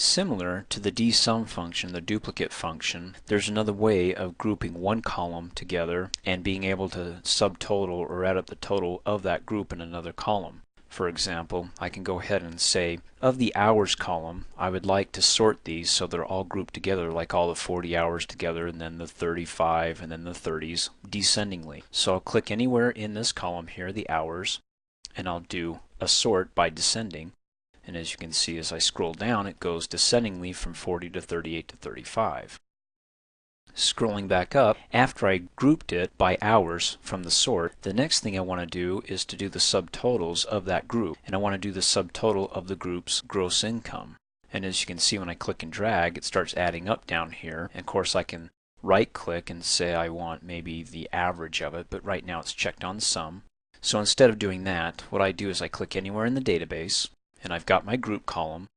Similar to the dsum function, the duplicate function, there's another way of grouping one column together and being able to subtotal or add up the total of that group in another column. For example, I can go ahead and say, of the hours column, I would like to sort these so they're all grouped together, like all the 40 hours together, and then the 35, and then the 30s, descendingly. So I'll click anywhere in this column here, the hours, and I'll do a sort by descending. And as you can see, as I scroll down, it goes descendingly from 40 to 38 to 35. Scrolling back up, after I grouped it by hours from the sort, the next thing I want to do is to do the subtotals of that group. And I want to do the subtotal of the group's gross income. And as you can see, when I click and drag, it starts adding up down here. And of course, I can right click and say I want maybe the average of it, but right now it's checked on sum. So instead of doing that, what I do is I click anywhere in the database, and I've got my group column.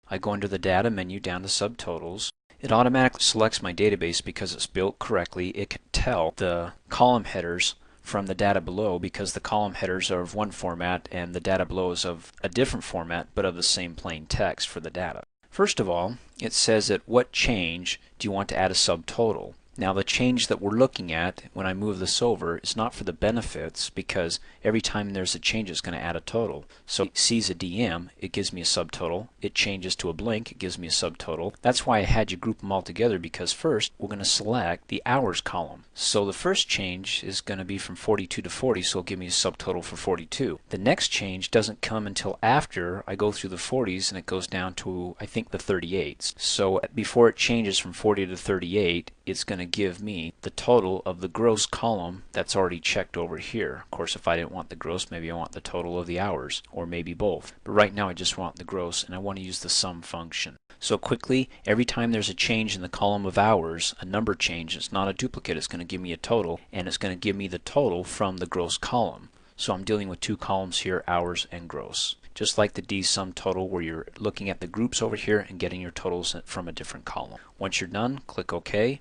I go under the data menu down to subtotals. It automatically selects my database because it's built correctly. It can tell the column headers from the data below because the column headers are of one format and the data below is of a different format but of the same plain text for the data. First of all, it says at what change do you want to add a subtotal. Now the change that we're looking at when I move this over is not for the benefits because every time there's a change it's going to add a total. So it sees a DM, it gives me a subtotal. It changes to a blank, it gives me a subtotal. That's why I had you group them all together because first we're going to select the hours column. So the first change is going to be from 42 to 40, so it'll give me a subtotal for 42. The next change doesn't come until after I go through the 40s and it goes down to I think the 38s. So before it changes from 40 to 38, it's going to give me the total of the gross column that's already checked over here. Of course, if I didn't want the gross, maybe I want the total of the hours, or maybe both. But right now I just want the gross, and I want to use the sum function. So quickly, every time there's a change in the column of hours, a number change, it's not a duplicate, it's going to give me a total, and it's going to give me the total from the gross column. So I'm dealing with two columns here, hours and gross. Just like the dsum total where you're looking at the groups over here and getting your totals from a different column. Once you're done, click OK.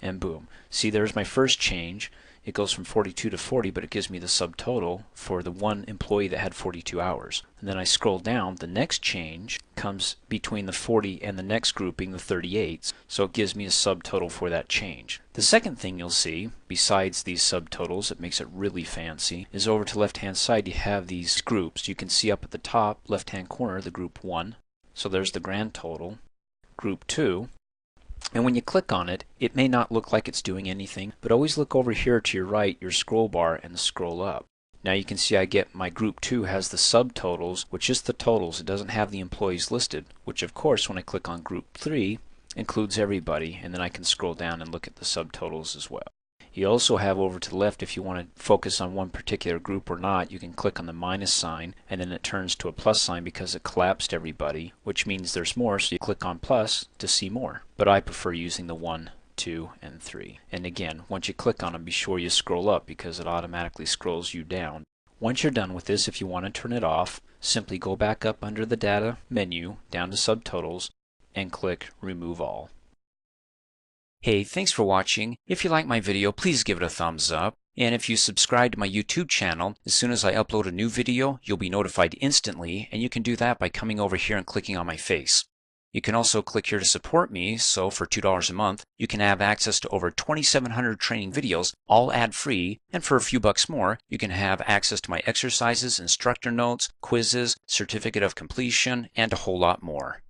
And boom. See, there's my first change. It goes from 42 to 40, but it gives me the subtotal for the one employee that had 42 hours. And then I scroll down. The next change comes between the 40 and the next grouping, the 38s. So it gives me a subtotal for that change. The second thing you'll see, besides these subtotals, it makes it really fancy, is over to the left-hand side you have these groups. You can see up at the top left-hand corner the group 1. So there's the grand total. Group 2. And when you click on it, it may not look like it's doing anything, but always look over here to your right, your scroll bar, and scroll up. Now you can see I get my group 2 has the subtotals, which is the totals. It doesn't have the employees listed, which of course when I click on group 3 includes everybody, and then I can scroll down and look at the subtotals as well. You also have over to the left, if you want to focus on one particular group or not, you can click on the minus sign and then it turns to a plus sign because it collapsed everybody, which means there's more, so you click on plus to see more. But I prefer using the 1, 2, and 3. And again, once you click on them, be sure you scroll up because it automatically scrolls you down. Once you're done with this, if you want to turn it off, simply go back up under the data menu, down to subtotals, and click remove all. Hey, thanks for watching. If you like my video, please give it a thumbs up. And if you subscribe to my YouTube channel, as soon as I upload a new video, you'll be notified instantly, and you can do that by coming over here and clicking on my face. You can also click here to support me, so for $2 a month, you can have access to over 2,700 training videos, all ad-free, and for a few bucks more, you can have access to my exercises, instructor notes, quizzes, certificate of completion, and a whole lot more.